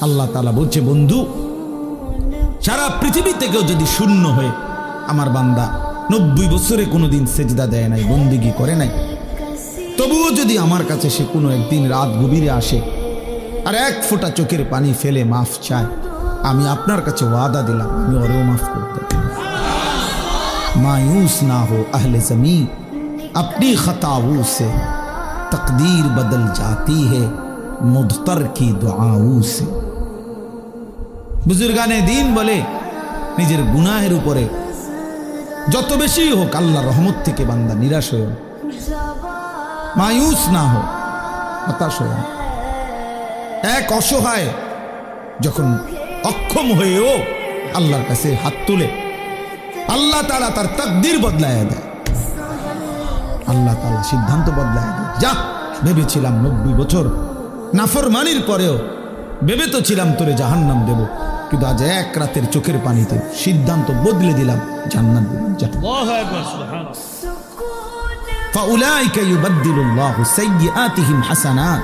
আল্লাহ তাআলা বলছে, বন্ধু সারা পৃথিবী থেকেও যদি শূন্য হয়ে আমার বান্দা 90 বছরে কোনোদিন সেজদা দেয় নাই, বন্দিগি করে নাই, তবুও যদি আমার কাছে সে কোনো একদিন রাত গভীরে আসে আর এক ফোঁটা চোখের পানি ফেলে মাফ চায়, আমি আপনার কাছে ওয়াদা দিলাম আমি ওরেও মাফ করতে। मायूस ना हो अहले ज़मीं, अपनी खताओं से तकदीर बदल जाती है मुद्तर की दुआओं से। बुजुर्गाने दीन बोले निजेर गुनाहेर उपरे যত বেশি হোক আল্লাহর রহমত থেকে বান্দা নিরাশ হয় না, মায়ুস না হো, হতাশ হয় না। এক অসহায় যখন অক্ষম হয়েও আল্লাহর কাছে হাত তুলে আল্লাহ তাআলা তার তাকদীর বদলায় দেয়, আল্লাহ তাআলা সিদ্ধান্ত বদলায় দেয়। যা ভেবেছিলাম 90 বছর নাফরমানির পরেও ভেবে তো ছিলাম তোরে জাহান্নাম দেব, কিন্তু আজ এক রাতের চোখের পানিতে সিদ্ধান্ত বদলে দিলাম, জান্নাত দেব। যা আল্লাহু আকবার, সুবহানাল্লাহ। ফাউলাইকা ইউবাদদিলুল্লাহু সাইয়্যাতিহিম হাসানাত।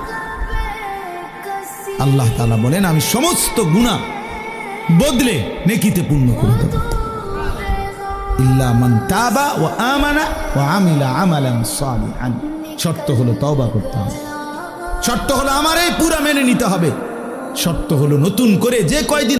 আল্লাহ তাআলা বলেন আমি সমস্ত গুনাহ বদলে নেকিতে পূর্ণ করে দেব। ইল্লা মান তাবা ওয়া আমানা ওয়া আমিলা আমালান সালিহান। শর্ত হলো তওবা করতে হবে, শর্ত হলো আমারই পুরা মেনে নিতে হবে, শর্ত হলো নতুন করে যে কয়দিন